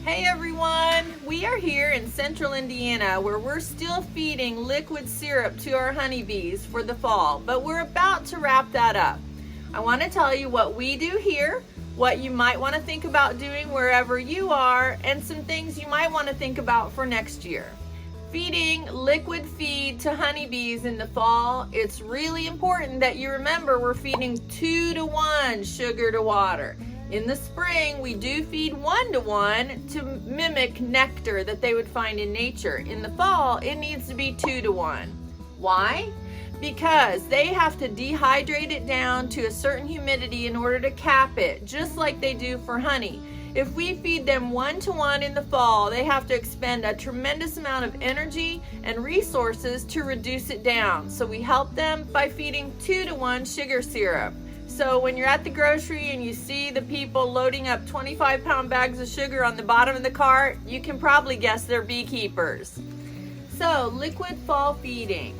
Hey everyone, we are here in central Indiana where we're still feeding liquid syrup to our honeybees for the fall, but we're about to wrap that up. I want to tell you what we do here, what you might want to think about doing wherever you are, and some things you might want to think about for next year. Feeding liquid feed to honeybees in the fall, it's really important that you remember we're feeding 2-to-1 sugar to water. In the spring, we do feed 1-to-1 to mimic nectar that they would find in nature. In the fall, it needs to be 2-to-1. Why? Because they have to dehydrate it down to a certain humidity in order to cap it, just like they do for honey. If we feed them 1-to-1 in the fall, they have to expend a tremendous amount of energy and resources to reduce it down. So we help them by feeding 2-to-1 sugar syrup. So when you're at the grocery and you see the people loading up 25-pound bags of sugar on the bottom of the cart, you can probably guess they're beekeepers. So liquid fall feeding,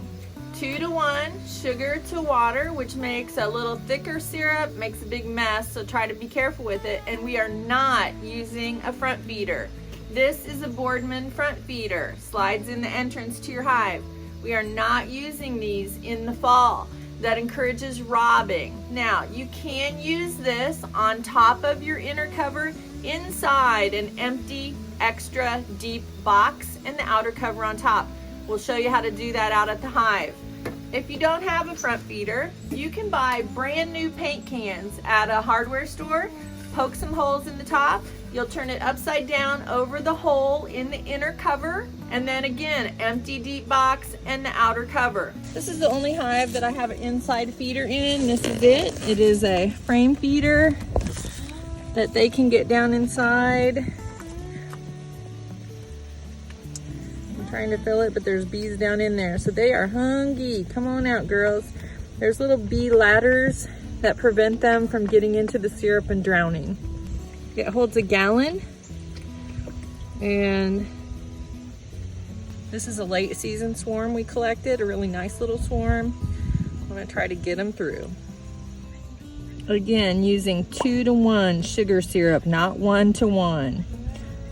2-to-1 sugar to water, which makes a little thicker syrup, makes a big mess, so try to be careful with it. And we are not using a front feeder. This is a Boardman front feeder, slides in the entrance to your hive. We are not using these in the fall. That encourages robbing. Now, you can use this on top of your inner cover inside an empty, extra deep box and the outer cover on top. We'll show you how to do that out at the hive. If you don't have a front feeder, you can buy brand new paint cans at a hardware store, poke some holes in the top, you'll turn it upside down over the hole in the inner cover, and then again, empty deep box and the outer cover. This is the only hive that I have an inside feeder in. This is it. It is a frame feeder that they can get down inside. I'm trying to fill it, but there's bees down in there. So they are hungry. Come on out, girls. There's little bee ladders that prevent them from getting into the syrup and drowning. It holds a gallon, and this is a late season swarm we collected, a really nice little swarm. I'm gonna try to get them through. Again, using 2-to-1 sugar syrup, not 1-to-1.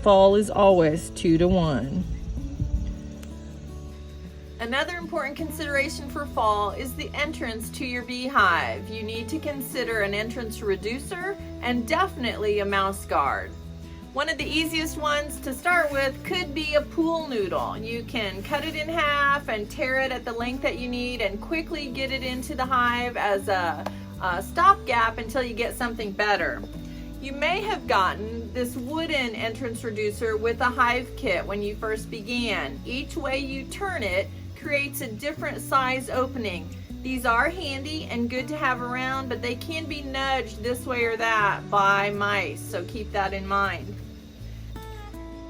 Fall is always 2-to-1. Another important consideration for fall is the entrance to your beehive. You need to consider an entrance reducer and definitely a mouse guard. One of the easiest ones to start with could be a pool noodle. You can cut it in half and tear it at the length that you need and quickly get it into the hive as a stopgap until you get something better. You may have gotten this wooden entrance reducer with a hive kit when you first began. Each way you turn it creates a different size opening. These are handy and good to have around, but they can be nudged this way or that by mice, so keep that in mind.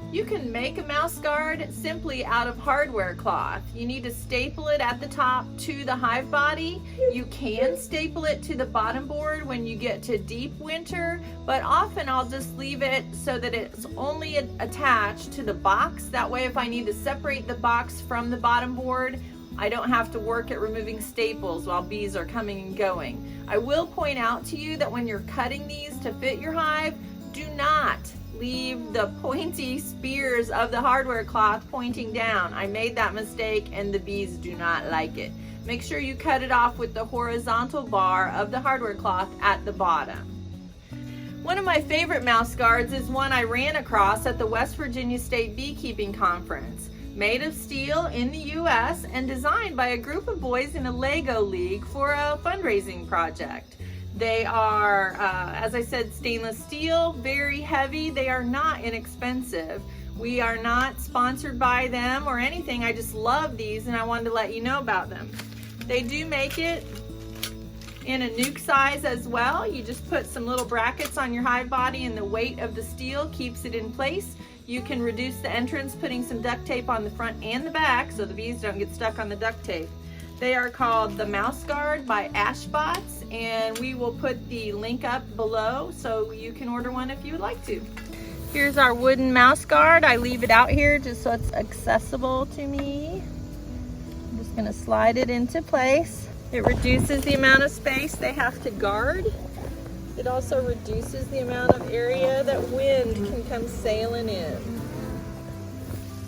You can make a mouse guard simply out of hardware cloth. You need to staple it at the top to the hive body. You can staple it to the bottom board when you get to deep winter, but often I'll just leave it so that it's only attached to the box. That way if I need to separate the box from the bottom board, I don't have to work at removing staples while bees are coming and going. I will point out to you that when you're cutting these to fit your hive, do not leave the pointy spears of the hardware cloth pointing down. I made that mistake and the bees do not like it. Make sure you cut it off with the horizontal bar of the hardware cloth at the bottom. One of my favorite mouse guards is one I ran across at the West Virginia State Beekeeping Conference. Made of steel in the US and designed by a group of boys in a Lego league for a fundraising project. They are, as I said, stainless steel, very heavy. They are not inexpensive. We are not sponsored by them or anything. I just love these and I wanted to let you know about them. They do make it in a nuke size as well. You just put some little brackets on your hive body and the weight of the steel keeps it in place. You can reduce the entrance putting some duct tape on the front and the back so the bees don't get stuck on the duct tape. They are called the Mouse Guard by Ashbots, and we will put the link up below so you can order one if you would like to. Here's our wooden mouse guard. I leave it out here just so it's accessible to me. I'm just gonna slide it into place. It reduces the amount of space they have to guard. It also reduces the amount of area that wind can come sailing in.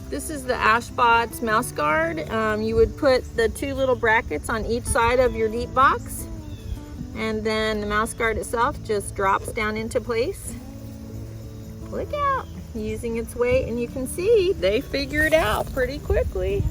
This is the ash box mouse guard. You would put the 2 little brackets on each side of your deep box, and then the mouse guard itself just drops down into place. Look out, using its weight, and you can see they figure it out pretty quickly.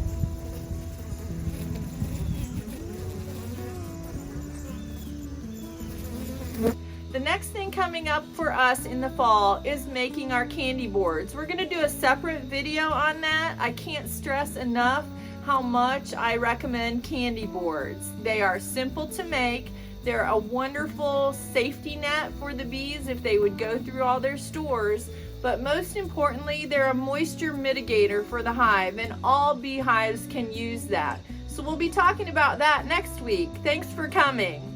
The next thing coming up for us in the fall is making our candy boards. We're going to do a separate video on that. I can't stress enough how much I recommend candy boards. They are simple to make. They're a wonderful safety net for the bees if they would go through all their stores. But most importantly, they're a moisture mitigator for the hive, and all beehives can use that. So we'll be talking about that next week. Thanks for coming.